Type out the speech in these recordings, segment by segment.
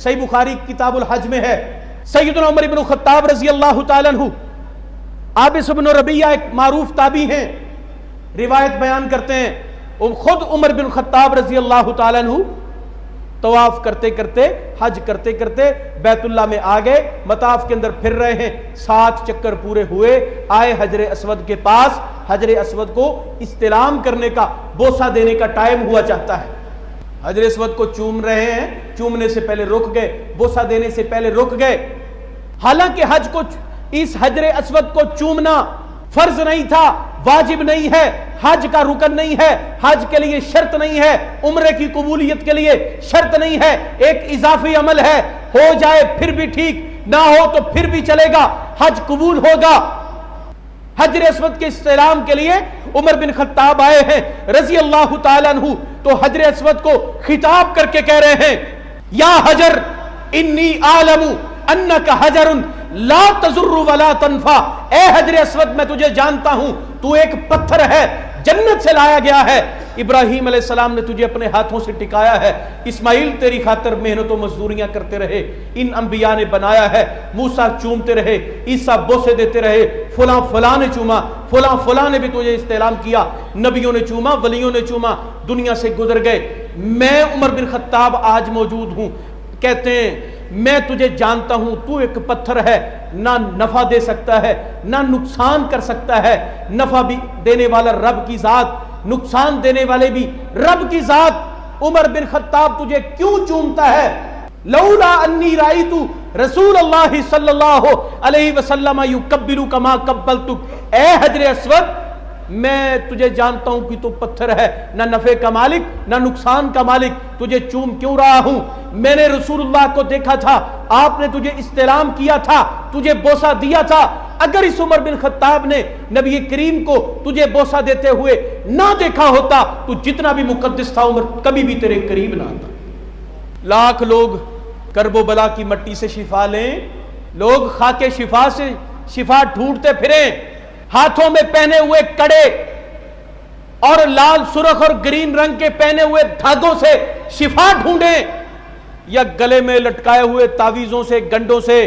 صحیح بخاری کتاب الحج میں ہے، سیدنا عمر بن خطاب رضی اللہ تعالیٰ عنہ، عابس بن ربیعہ ایک معروف تابعی ہیں، روایت بیان کرتے ہیں خود عمر بن خطاب رضی اللہ تعالیٰ عنہ طواف کرتے کرتے، حج کرتے کرتے بیت اللہ میں آ گئے، مطاف کے اندر پھر رہے ہیں، 7 چکر پورے ہوئے، آئے حجر اسود کے پاس، حجر اسود کو استلام کرنے کا، بوسہ دینے کا ٹائم ہوا چاہتا ہے، حجر اسود کو چوم رہے ہیں، چومنے سے پہلے رک گئے، بوسہ دینے سے پہلے رک گئے، حالانکہ حج کو اس حجر اسود کو چومنا فرض نہیں تھا، واجب نہیں ہے، حج کا رکن نہیں ہے، حج کے لیے شرط نہیں ہے، عمرے کی قبولیت کے لیے شرط نہیں ہے، ایک اضافی عمل ہے، ہو جائے پھر بھی ٹھیک، نہ ہو تو پھر بھی چلے گا، حج قبول ہوگا۔ حجر اسود کے استلام کے لیے عمر بن خطاب آئے ہیں رضی اللہ تعالیٰ عنہ، تو حجر اسود کو خطاب کر کے کہہ رہے ہیں، یا حجر انی عالم انک حجر لا تضر ولا تنفع، اے حجر اسود میں تجھے جانتا ہوں تو ایک پتھر ہے، جنت سے لایا گیا ہے، ابراہیم علیہ السلام نے تجھے اپنے ہاتھوں سے ٹکایا ہے، اسماعیل تیری خاطر محنت و مزدوریاں کرتے رہے، ان انبیاء نے بنایا ہے، موسیٰ چومتے رہے، عیسیٰ بوسے دیتے رہے، فلاں فلاں نے چوما، فلاں فلاں نے بھی تجھے استعلام کیا، نبیوں نے چوما، ولیوں نے چوما، دنیا سے گزر گئے، میں عمر بن خطاب آج موجود ہوں، کہتے ہیں میں تجھے جانتا ہوں تو ایک پتھر ہے، نہ نفع دے سکتا ہے نہ نقصان کر سکتا ہے، نفع بھی دینے والا رب کی ذات، نقصان دینے والے بھی رب کی ذات، عمر بن خطاب تجھے کیوں چومتا ہے؟ لولا انی رأیت رسول اللہ صلی اللہ علیہ وسلم یکبرک ما قبلتک، اے حجر اسود میں تجھے جانتا ہوں کہ تو پتھر ہے، نہ نفع کا مالک نہ نقصان کا مالک، تجھے چوم کیوں رہا ہوں؟ میں نے رسول اللہ کو دیکھا تھا، آپ نے تجھے استلام کیا تھا، تجھے بوسہ دیا تھا، اگر اس عمر بن خطاب نے نبی کریم کو تجھے بوسہ دیتے ہوئے نہ دیکھا ہوتا تو جتنا بھی مقدس تھا عمر کبھی بھی تیرے قریب نہ آتا۔ لاکھ لوگ کرب و بلا کی مٹی سے شفا لیں، لوگ خاک شفا سے شفا ڈھونڈتے پھریں، ہاتھوں میں پہنے ہوئے کڑے اور لال سرخ اور گرین رنگ کے پہنے ہوئے دھاگوں سے شفا ڈھونڈیں، یا گلے میں لٹکائے ہوئے تعویذوں سے، گنڈوں سے،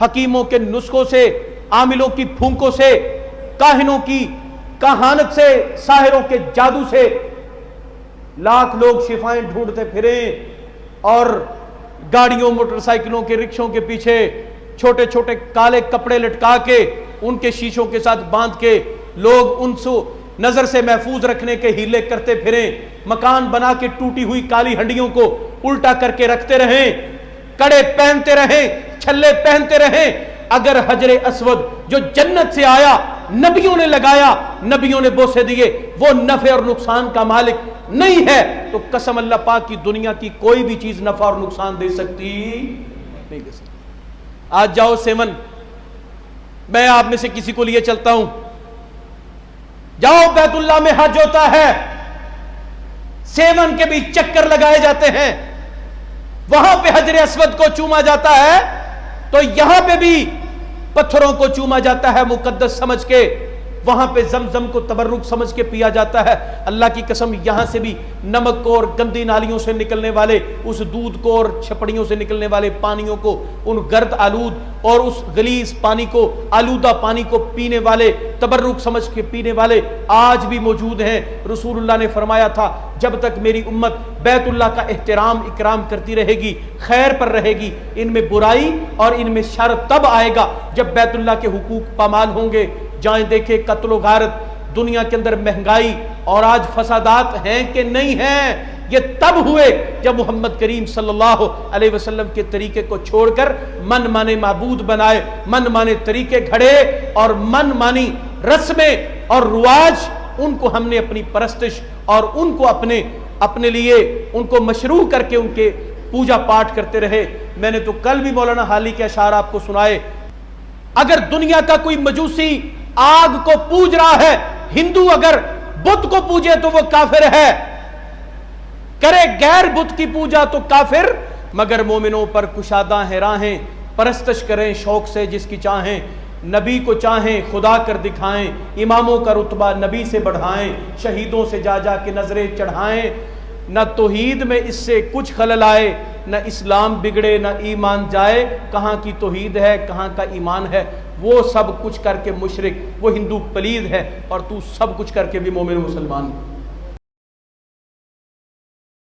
حکیموں کے نسخوں سے، عاملوں کی پھونکوں سے، کاہنوں کی کہانت سے، ساحروں کے جادو سے لاکھ لوگ شفائیں ڈھونڈتے پھریں، اور گاڑیوں موٹر سائیکلوں کے رکشوں کے پیچھے چھوٹے چھوٹے کالے کپڑے لٹکا کے ان کے شیشوں کے ساتھ باندھ کے لوگ ان سے نظر سے محفوظ رکھنے کے ہیلے کرتے پھریں، مکان بنا کے ٹوٹی ہوئی کالی ہنڈیوں کو الٹا کر کے رکھتے رہیں، کڑے پہنتے رہیں، چھلے پہنتے رہیں، اگر حجر اسود جو جنت سے آیا، نبیوں نے لگایا، نبیوں نے بوسے دیے، وہ نفع اور نقصان کا مالک نہیں ہے تو قسم اللہ پاک کی دنیا کی کوئی بھی چیز نفع اور نقصان دے سکتی نہیں دے سکتی۔ آج جاؤ سیون، میں آپ میں سے کسی کو لیے چلتا ہوں، جاؤ بیت اللہ میں حج ہوتا ہے، سیون کے بھی چکر لگائے جاتے ہیں، وہاں پہ حجر اسود کو چوما جاتا ہے تو یہاں پہ بھی پتھروں کو چوما جاتا ہے مقدس سمجھ کے، وہاں پہ زمزم کو تبرک سمجھ کے پیا جاتا ہے۔ اللہ کی قسم یہاں سے بھی نمک کو اور گندی نالیوں سے نکلنے والے اس دودھ کو اور چھپڑیوں سے نکلنے والے پانیوں کو، ان گرد آلود اور اس غلیظ پانی کو، آلودہ پانی کو پینے والے، تبرک سمجھ کے پینے والے آج بھی موجود ہیں۔ رسول اللہ نے فرمایا تھا جب تک میری امت بیت اللہ کا احترام اکرام کرتی رہے گی، خیر پر رہے گی، ان میں برائی اور ان میں شر تب آئے گا جب بیت اللہ کے حقوق پامال ہوں گے۔ جائیں دیکھیں قتل و غارت، دنیا کے اندر مہنگائی اور آج فسادات ہیں کہ نہیں ہیں، یہ تب ہوئے جب محمد کریم صلی اللہ علیہ وسلم کے طریقے کو چھوڑ کر من مانے معبود بنائے، من مانے طریقے گھڑے اور من مانی رسمیں اور رواج، ان کو ہم نے اپنی پرستش اور ان کو اپنے لیے ان کو مشروع کر کے ان کے پوجا پاٹ کرتے رہے۔ میں نے تو کل بھی مولانا حالی کے اشعار آپ کو سنائے، اگر دنیا کا کوئی مجوسی آگ کو پوج رہا ہے، ہندو اگر بت کو پوجے تو وہ کافر ہے، کرے غیر بت کی پوجا تو کافر، مگر مومنوں پر کشادہ ہیں راہیں، پرستش کریں شوق سے جس کی چاہیں، نبی کو چاہیں خدا کر دکھائیں، اماموں کا رتبہ نبی سے بڑھائیں، شہیدوں سے جا جا کے نظریں چڑھائیں، نہ توحید میں اس سے کچھ خلل آئے، نہ اسلام بگڑے نہ ایمان جائے، کہاں کی توحید ہے کہاں کا ایمان ہے، وہ سب کچھ کر کے مشرک، وہ ہندو پلید ہے اور تو سب کچھ کر کے بھی مومن مسلمان ہے۔